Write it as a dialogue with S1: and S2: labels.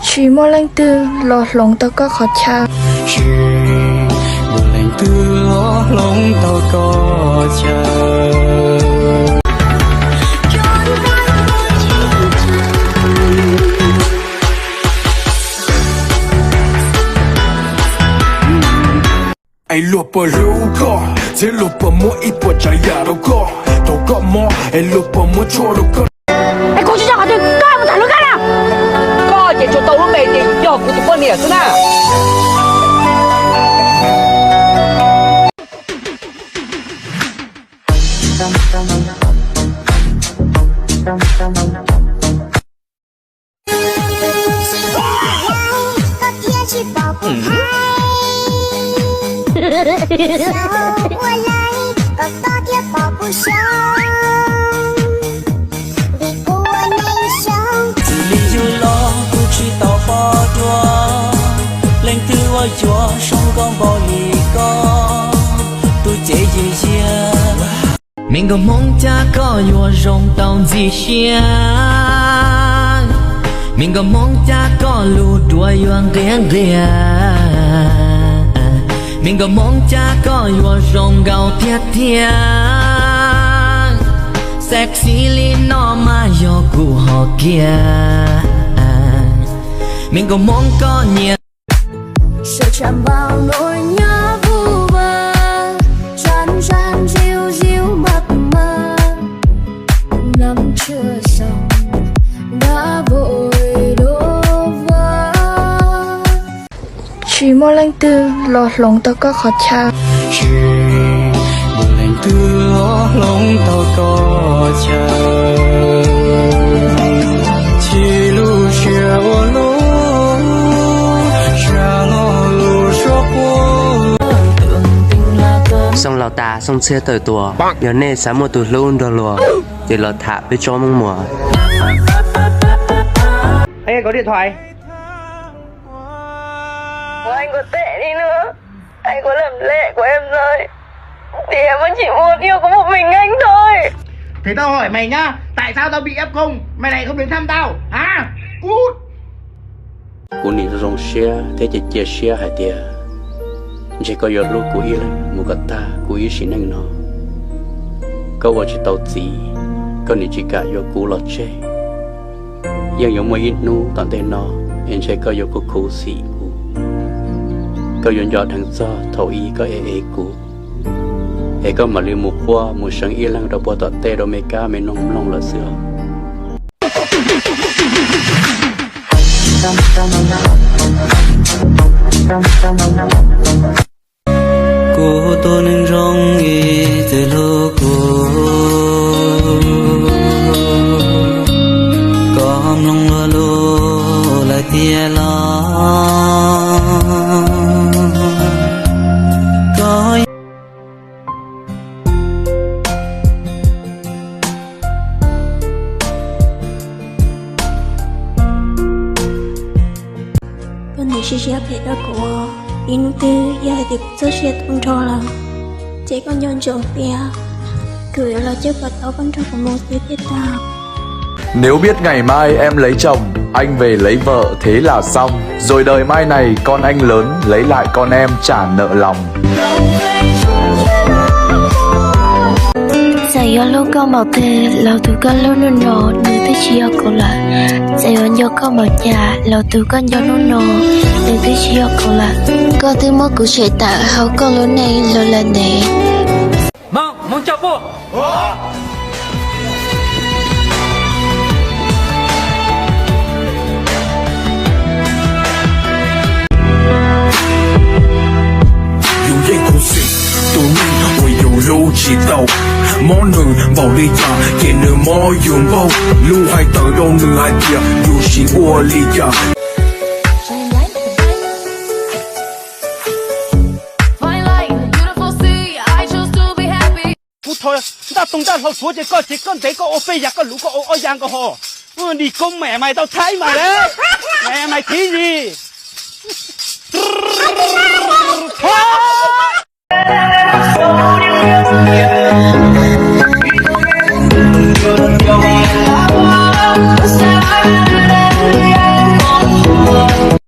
S1: chỉ mua lên tư lọt lòng tao có khó chăng
S2: chỉ mua lên tư lọt lòng tao có chăng
S3: ai lụp bờ lũ co, chỉ lụp bờ mỗi ít bờ trái nhà đâu có mò, ai lụp bờ mỗi chỗ đâu có.
S4: Ai cố chứ chẳng tôi coi một thằng nữa cái nào, coi chỉ cho tàu nó mệt thì nhỏ của tụi con nè thế nào.
S2: lên từ ôi chúa sông con bao lì con tôi chế gì chia mình có mong cha có yêu rong tàu gì xia mình có mong cha có lù đuôi yoang riêng riêng mình có mong cha có yêu rong gạo thiệt thiệt sexy li nó mà yo cụ họ kia mình có mong có nhiều
S1: sợ chạm vào nỗi nhớ vu vơ chán chán ríu ríu mập mờ năm chưa xong đã vội đổ vỡ chỉ mua lên tư lọt lòng tao có khó chăng
S2: chỉ mua lên tư lọt lòng tao có chăng chỉ lu chia ô
S5: sông lò tà sông xe tới tua giờ này sáng một tụi luôn rồi lùa để lò thả với cho mong mùa.
S4: Ê có điện thoại.
S6: Anh có tệ đi nữa, anh có làm lệ của em rồi thì em vẫn chỉ muốn yêu có một mình anh thôi.
S4: Thế tao hỏi mày nhá, tại sao tao bị F0 mày lại không đến thăm tao hả? Cút.
S7: Cô nhìn rong xe thế chỉ chia xe hai tia chỉ có giờ lúc cô yêu một cái ta cô yêu xin anh nó câu vào chỉ tàu gì câu này chỉ cả giờ cô lọt chơi giờ giờ mới ít nu tận tên nó em chơi câu giờ cô cố xì cô câu giờ giờ thằng do thầu y có cô em có mà liên một qua một sáng yêu lăng đâu bỏ tọt tê đâu mấy cá mấy nông nông là xưa
S2: cô tôi nên rong nghe từ lúc cô có lòng lo lo lại tia lo có
S1: con này sẽ xếp để đó của in tư giờ thì rất sẽ tung cho là chỉ con nhon trộm bia cười là chết vật đó con cho của một tiếp tiếp ta.
S8: Nếu biết ngày mai em lấy chồng, anh về lấy vợ thế là xong. Rồi đời mai này con anh lớn lấy lại con em trả nợ lòng.
S1: Giải ơn lâu con bảo thế, lâu từ con lâu nôn nổ, nữ tới chia cổ lại. Giải ơn do con bảo nhà, lâu từ con do nôn nổ, nữ tới chia cổ lại. Con từ mơ của trẻ tạ, hầu con lâu này lâu là nè.
S4: Mong chào bố.
S3: lưu chỉ tàu món nừng vào ly trà kể nửa mò dùng bao lưu hai tờ đâu nửa hai kia dù chỉ qua ly trà.
S4: Thôi, ta tung ta hậu chúa chỉ con thấy có ô phê giặc có lũ có ô giang có hồ. Đi công mẹ mày tao thấy mày đấy. Mẹ mày thấy gì?